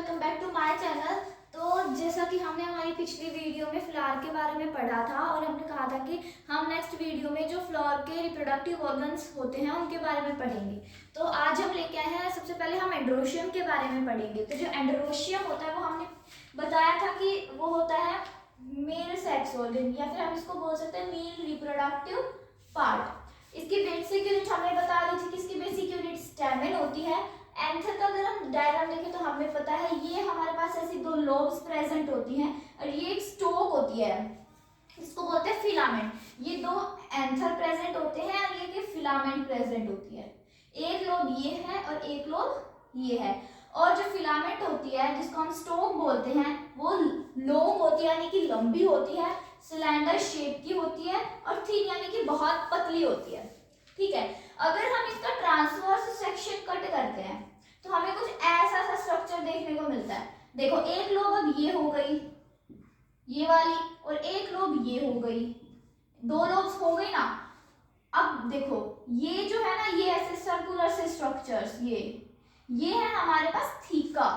Welcome back to my channel. तो जैसा कि हमने हमारी पिछली वीडियो में फ्लावर के बारे में पढ़ा था और हमने कहा था कि हम नेक्स्ट वीडियो में जो फ्लावर के रिप्रोडक्टिव ऑर्गन्स होते हैं उनके बारे में पढ़ेंगे। तो आज हम लेके आए हैं, सबसे पहले हम एंड्रोशियम के बारे में पढ़ेंगे। तो जो एंड्रोशियम होता है वो हमने बताया था कि वो होता है मेल सेक्स ऑर्गन, या फिर हम इसको बोल सकते हैं मेल रिप्रोडक्टिव पार्ट। इसकी बेसिक यूनिट हमने बता दी थी कि इसकी बेसिक यूनिट स्टैमेन होती है। एंथर का अगर हम डायग्राम देखें तो हमें पता है ये हमारे पास ऐसी दो लोब्स प्रेजेंट होती हैं और ये एक स्टोक होती है, इसको बोलते हैं फिलामेंट। ये दो एंथर प्रेजेंट होते हैं और ये की फिलामेंट प्रेजेंट होती है। एक लोब ये है और एक लोब ये है। और जो फिलामेंट होती है जिसको हम स्टोक बोलते हैं वो लॉन्ग होती है, यानी कि लंबी होती है, सिलेंडर शेप की होती है और थिन यानी कि बहुत पतली होती है। ठीक है, अगर हम इसका ट्रांसवर्स सेक्शन कट करते हैं तो हमें कुछ ऐसा सा स्ट्रक्चर देखने को मिलता है। देखो एक लोब अब ये हो गई ये वाली और एक लोब ये हो गई, दो लोब्स हो गई ना। अब देखो ये जो है ना, ये ऐसे सर्कुलर से स्ट्रक्चर्स, ये है हमारे पास थीका।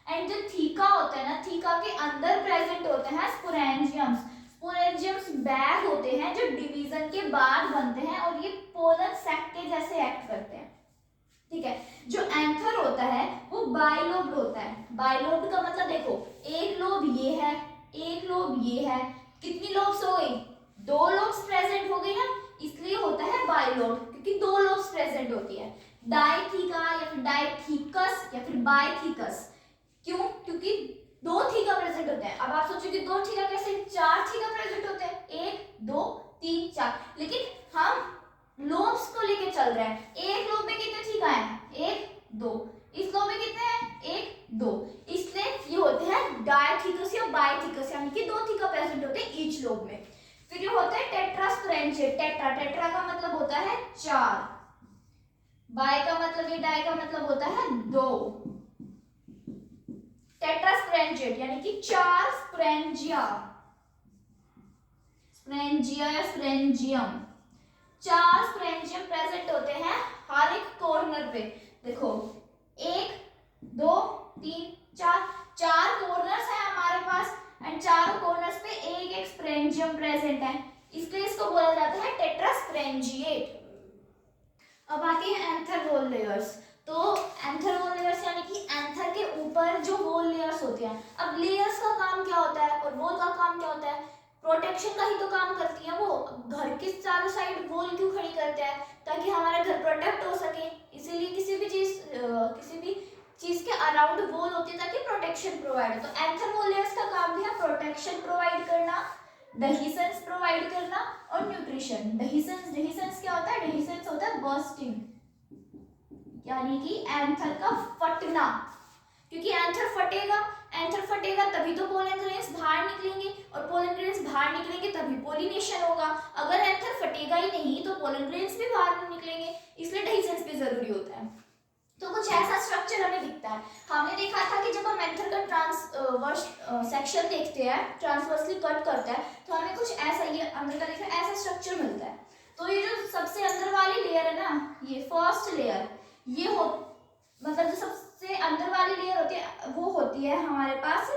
एंड जो थीका होता है ना, थीका के अंदर प्रेजेंट होते हैं स्पोरेंजियम्स। स्पोरेंजियम्स बैग होते हैं जो डिवीजन के बाद बनते हैं और ये पोलन सैक के जैसे एक्ट करते हैं। ठीक है, जो एंथर होता है वो बाइलोब्ड होता है। बाइलोब्ड का मतलब देखो एक लोब ये है, एक लोब ये है, कितनी लोब्स हो गई? दो लोब्स प्रेजेंट हो गई ना, इसलिए होता है बाइलोब्ड, क्योंकि दो लोब्स प्रेजेंट होती है। डाइथीका या फिर डाइथीकस या फिर बाइथीकस, क्यों? क्योंकि दो थीका प्रेजेंट होते हैं। अब आप सोचोगे दो थीका कैसे? चार थीका प्रेजेंट होते हैं, एक दो तीन चार, लेकिन हम लोब्स को लेके चल रहे हैं। एक लोब में कितने थीका हैं? एक दो। इस लोब में कितने हैं? एक दो। इसलिए ये होते हैं डाइथीकस या बाइथीकस, यानी कि दो थीका प्रेजेंट होते हैं ईच लोब में। फिर ये होता है टेट्रास्पोरेंजिएट। टेट्रा का मतलब होता है चार, बाय का मतलब, ये डाई का मतलब होता है दो। टेट्रास्पोरेंजिएट यानी कि चार स्पोरेंजिया, स्पोरेंजिया या स्पोरेंजियम, चार स्पोरेंजियम प्रेजेंट होते हैं हर एक कॉर्नर पे। देखो एक दो तीन चार, चार कॉर्नर्स हैं हमारे पास एंड चारों कॉर्नर्स पे एक एक स्पोरेंजियम प्रेजेंट है, इसलिए इसको बोला जाता है टेट्रास्पोरेंजिएट। अब आती है एंथर वॉल लेयर्स। तो एंथर वॉल लेयर्स यानी कि एंथर के ऊपर जो वॉल लेयर्स होती हैं। अब लेयर्स का काम क्या होता है और वॉल का काम क्या होता है? प्रोटेक्शन का ही तो काम करती है वो। घर के चारों साइड वॉल क्यों खड़ी करते हैं? ताकि हमारा घर प्रोटेक्ट हो सके, इसीलिए किसी भी चीज के अराउंड वॉल होती है ताकि प्रोटेक्शन प्रोवाइड। तो एंथर वॉल लेयर्स का काम भी है प्रोटेक्शन प्रोवाइड करना, डेहिसेंस प्रोवाइड करना और न्यूट्रिशन। डेहिसेंस क्या होता है? डेहिसेंस होता है बर्स्टिंग, यानी कि एंथर का फटना, क्योंकि एंथर फटेगा तभी तो पोलन ग्रेन्स बाहर निकलेंगे और पोलन ग्रेन्स बाहर निकलेंगे तभी पोलिनेशन होगा। अगर एंथर फटेगा ही नहीं तो पोलन ग्रेन्स भी बाहर नहीं निकलेंगे, इसलिए डेहिसेंस भी जरूरी होता है। तो कुछ ऐसा स्ट्रक्चर हमें दिखता है। हमने देखा था कि जब हम एंथर का ट्रांसवर्स सेक्शन देखते हैं, ट्रांसवर्सली कट करते हैं, तो हमें कुछ ऐसा, ये अंदर का देखिए ऐसा स्ट्रक्चर मिलता है। तो ये जो सबसे अंदर वाली लेयर है ना, ये फर्स्ट लेयर, ये हो मतलब जो सबसे अंदर वाली लेयर होती है वो होती है हमारे पास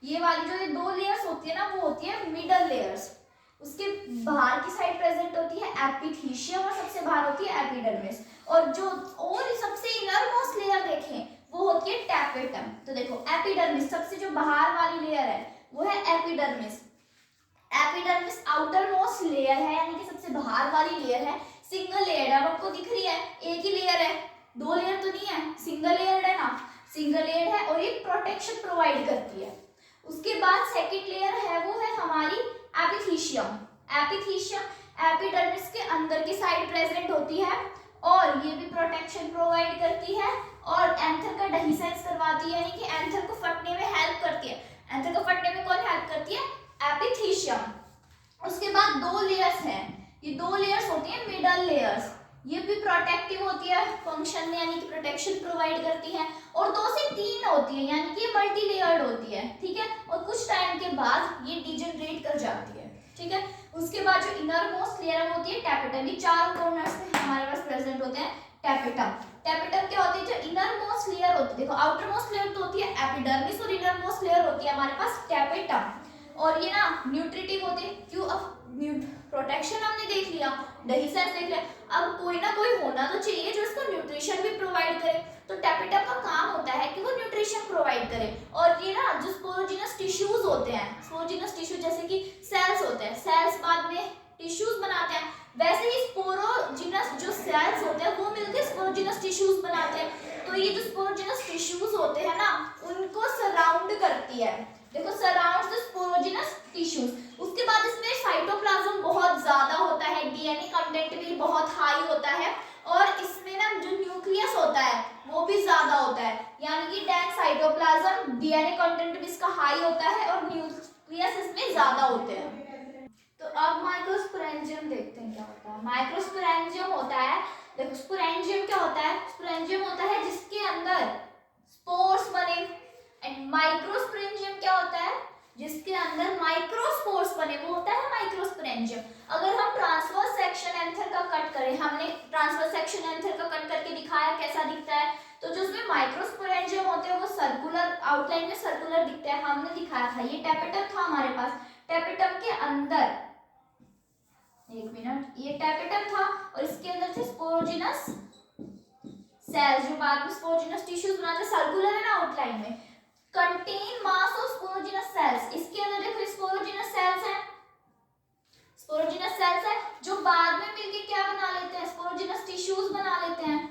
ये वाली। जो ये दो लेयर्स होती है ना वो होती है मिडल लेयर्स। उसके बाहर की साइड प्रेजेंट होती है एपिथीशियम और सबसे बाहर होती है एपिडर्मिस। और जो और सबसे इनर मोस्ट लेयर देखें वो होती है टैपेटम। तो देखो एपिडर्मिस, सबसे जो बाहर वाली लेयर है वो है epidermis. Epidermis outer most layer है, यानी कि सबसे बाहर वाली लेयर है, सिंगल लेयर है। अब आपको दिख रही है एक ही लेयर है, दो लेयर तो नहीं है, सिंगल लेयर है ना, सिंगल लेयर है और ये प्रोटेक्शन प्रोवाइड करती है। उसके बाद सेकंड लेयर है वो है हमारी एपिथीशियम। एपिथीशियम एपिडर्मिस के अंदर की साइड प्रेजेंट होती है और ये भी प्रोटेक्शन प्रोवाइड करती है और एंथर का डेहिसेंस करवाती है, यानी कि एंथर को फटने में हेल्प करती है। एंथर को फटने में कौन हेल्प करती है? एपिथीशियम। उसके बाद दो लेयर्स हैं, ये दो लेयर्स होती हैं मिडल लेयर्स, ये भी प्रोटेक्टिव होती है फंक्शन में, यानी कि प्रोटेक्शन प्रोवाइड करती है। और दो से तीन होती है, यानी कि मल्टी लेयर्ड होती है। ठीक है, और कुछ टाइम के बाद ये डिजेनरेट कर जाती है। ठीक है, उसके बाद जो इनर मोस्ट लेयर होती है टैपेटम, ये चारों कॉर्नर्स पे हमारे पास प्रेजेंट होते हैं टैपेटम। टेपिटम क्या होती है, जो इनर मोस्ट लेयर होती है, देखो आउटर मोस्ट लेयर तो होती है एपिडर्मिस और इनर मोस्ट लेयर होती है हमारे पास टेपिटम। और ये ना न्यूट्रिटिव होते हैं, क्यों, अब प्रोटेक्शन हमने देख लिया, दही सेल्स देख लिया, अब कोई ना कोई होना तो चाहिए जो इसको न्यूट्रिशन भी प्रोवाइड करे, तो टेपिटम का काम होता है कि वो न्यूट्रिशन प्रोवाइड करे। और ये ना जो स्पोरोजिनस टिश्यूज होते हैं, स्पोरोजिनस टिश्यू जैसे कि सेल्स होते हैं, सेल्स बाद में टिश्यूज बनाते हैं, वैसे ही स्पोरोजिनस जो सेल्स होते हैं वो मिलकर स्पोरोजिनस टिश्यूज बनाते हैं। तो ये जो स्पोरोजिनस टिश्यूज होते हैं ना उनको सराउंड करती है, देखो सराउंड्स द स्पोरोजिनस टिश्यूज। उसके बाद इसमें साइटोप्लाज्म बहुत ज्यादा होता है, डीएनए कंटेंट भी बहुत हाई होता है, और इसमें ना जो न्यूक्लियस होता है वो भी ज्यादा होता है, यानी कि डेंस साइटोप्लाज्म, डीएनए कंटेंट भी इसका हाई होता है और न्यूक्लियस इसमें ज्यादा होते हैं। तो अब माइक्रोस्पोरेंजियम देखते हैं क्या होता है। माइक्रोस्पोरेंजियम होता है, देखो स्पोरेंजियम क्या होता है, स्पोरेंजियम होता है जिसके अंदर स्पोर्स बने, एंड माइक्रोस्पोरेंजियम क्या होता है, जिसके अंदर माइक्रोस्पोर्स बने, वो होता है माइक्रोस्पोरेंजियम। अगर हम ट्रांसवर्स सेक्शन एंथर का कट करें, हमने ट्रांसवर्स सेक्शन एंथर का कट करके दिखाया कैसा दिखता है, तो जो उसमें माइक्रोस्पोरेंजियम होते हैं वो सर्कुलर आउटलाइन में सर्कुलर दिखते हैं, हमने दिखाया था। ये टेपिटम था हमारे पास, टेपिटम के अंदर, एक मिनट, ये टेपिटम था और इसके अंदर थे स्पोरोजिनस सेल्स जो बाद में स्पोरोजिनस टिश्यूज बनाते, सर्कुलर है ना आउटलाइन में, contain mass of sporogenous sales. इसके अंदर देखो स्पोरोजिनस सेल्स है, स्पोरोजिनस सेल्स है जो बाद में मिलके क्या बना लेते हैं, स्पोरोजिनस टिश्यूज बना लेते हैं।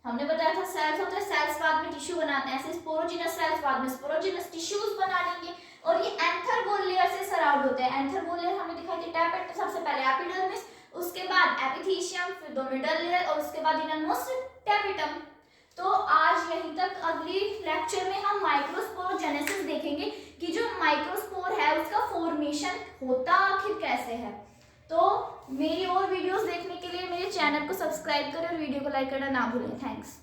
हमने बताया था सेल्स होते हैं, सेल्स बाद में टिश्यू बनाते हैं, ऐसे स्पोरोजिनस सेल्स बाद में स्पोरोजिनस टिश्यूज बना लेंगे। और ये एंथर बोल लेयर से सराउंड होते हैं। एंथर बोल लेयर हमने दिखाई थी टेपिटम, सबसे पहले एपिडर्मिस, उसके बाद एपिथेशियम, फिर दो मिडल लेयर और उसके बाद इनरमोस्ट टेपिटम। तो आज यहीं तक, अगली लेक्चर में हम माइक्रोस्पोरोजेनेसिस देखेंगे कि जो माइक्रोस्पोर है उसका फॉर्मेशन होता आखिर कैसे है। तो मेरी और वीडियोस देखने के लिए मेरे चैनल को सब्सक्राइब करें और वीडियो को लाइक करना ना भूलें। थैंक्स।